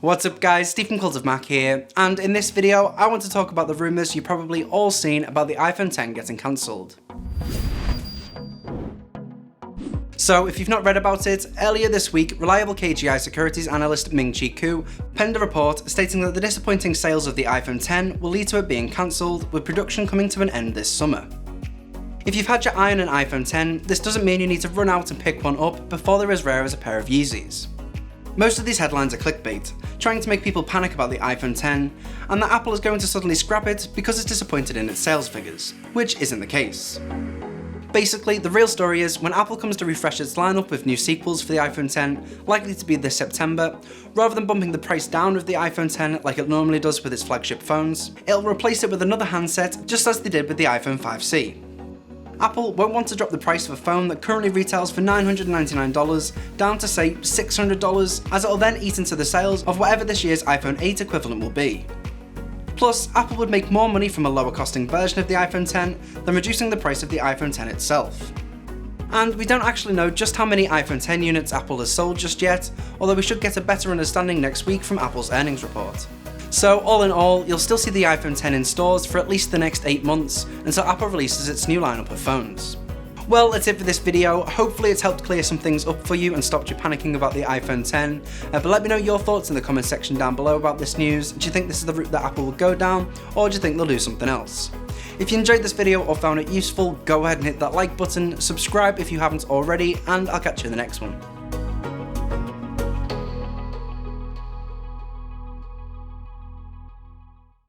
What's up guys, Steve from Cult of Mac here, and in this video I want to talk about the rumours you've probably all seen about the iPhone X getting cancelled. So if you've not read about it, earlier this week, reliable KGI securities analyst Ming-Chi Kuo penned a report stating that the disappointing sales of the iPhone X will lead to it being cancelled, with production coming to an end this summer. If you've had your eye on an iPhone X, this doesn't mean you need to run out and pick one up before they're as rare as a pair of Yeezys. Most of these headlines are clickbait, trying to make people panic about the iPhone X, and that Apple is going to suddenly scrap it because it's disappointed in its sales figures, which isn't the case. Basically, the real story is when Apple comes to refresh its lineup with new sequels for the iPhone X, likely to be this September, rather than bumping the price down of the iPhone X like it normally does with its flagship phones, it'll replace it with another handset just as they did with the iPhone 5C. Apple won't want to drop the price of a phone that currently retails for $999 down to say $600, as it'll then eat into the sales of whatever this year's iPhone 8 equivalent will be. Plus, Apple would make more money from a lower costing version of the iPhone X than reducing the price of the iPhone X itself. And we don't actually know just how many iPhone X units Apple has sold just yet, although we should get a better understanding next week from Apple's earnings report. So all in all, you'll still see the iPhone X in stores for at least the next 8 months until Apple releases its new lineup of phones. Well, that's it for this video. Hopefully it's helped clear some things up for you and stopped you panicking about the iPhone X. But let me know your thoughts in the comment section down below about this news. Do you think this is the route that Apple will go down, or do you think they'll do something else? If you enjoyed this video or found it useful, go ahead and hit that like button, subscribe if you haven't already, and I'll catch you in the next one.